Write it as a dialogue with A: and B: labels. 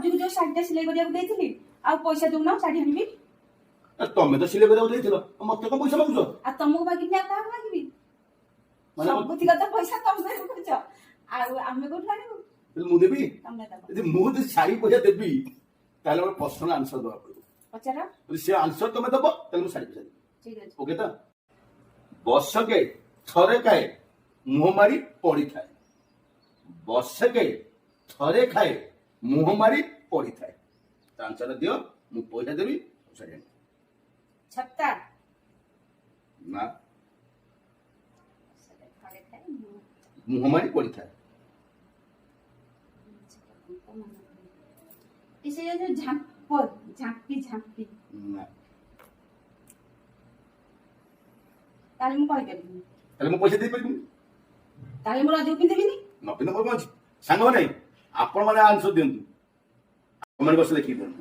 A: ରଜକୁ ଯୋଉ ଶାଢୀଟା ସିଲେଇ କରିବାକୁ ଦେଇଥିଲି ଆଉ ପଇସା ଦଉନ ଶାଢୀ ଆଣିବି।
B: ତମେ ତ ସିଲେଇ କରିବାକୁ ଦେଇଥିଲ ମତେ କଣ ପଇସା ମାଗୁଛ?
A: ଆଉ ତମକୁ ମାଗିବି ଆଉ କାହାକୁ ମାଗିବି? ସବୁତିକ ତ ପଇସା ତମେ ରଖୁଛ ଆଉ ଆମେ କୋଉଠୁ ଆଣିବୁ?
B: ମୁଁ ଦେବି?
A: ତମେ ଦବ।
B: ଯଦି ମୁଁ ଯଦି ଶାଢୀ ପଇସା ଦେବି ତାହେଲେ ଗୋଟେ ପର୍ସନାଲ ଆନ୍ସର ଦେବାକୁ ପଡିବ।
A: ପଚାର।
B: ଯଦି ସେ ଆନ୍ସର ତମେ ଦବ ତାହେଲେ ମୁଁ ଶାଢୀ ପଇସା ଦେବି।
A: ଠିକ ଅଛି।
B: ଓକେ ତ? ବର୍ଷକେ ଥରେ ଖାଏ ମୁହଁ ମାରି ପଡିଥାଏ। ବର୍ଷକେ ଥରେ ଖାଏ ମୁହଁ ମାରି ପଡିଥାଏ। ତା ଆନ୍ସର ଦିଅ, ମୁଁ ପଇସା ଦେବି ଶାଢୀ ଆଣିବି।
A: ଛତା।
B: ନା, ମୁହଁ ମାରି ପଡିଥାଏ।
A: ସେ ଯୋଉ ଝାମ୍ପି
B: ନା,
A: ତାହେଲେ ମୁଁ କହିପାରିବିନି।
B: ତାହେଲେ ମୁଁ ପଇସା ଦେଇପାରିବିନି।
A: ତାହେଲେ ମୁଁ ରଜକୁ ପିନ୍ଧିବିନି।
B: ନ ପିନ୍ଧ ମୋର କଣ ଅଛି? ସାଙ୍ଗମାନେ ଆପଣ ମାନେ ଆନ୍ସର ଦିଅନ୍ତୁ। କମେଣ୍ଟ ବକ୍ସରେ ଲେଖିକି ଦିଅନ୍ତୁ।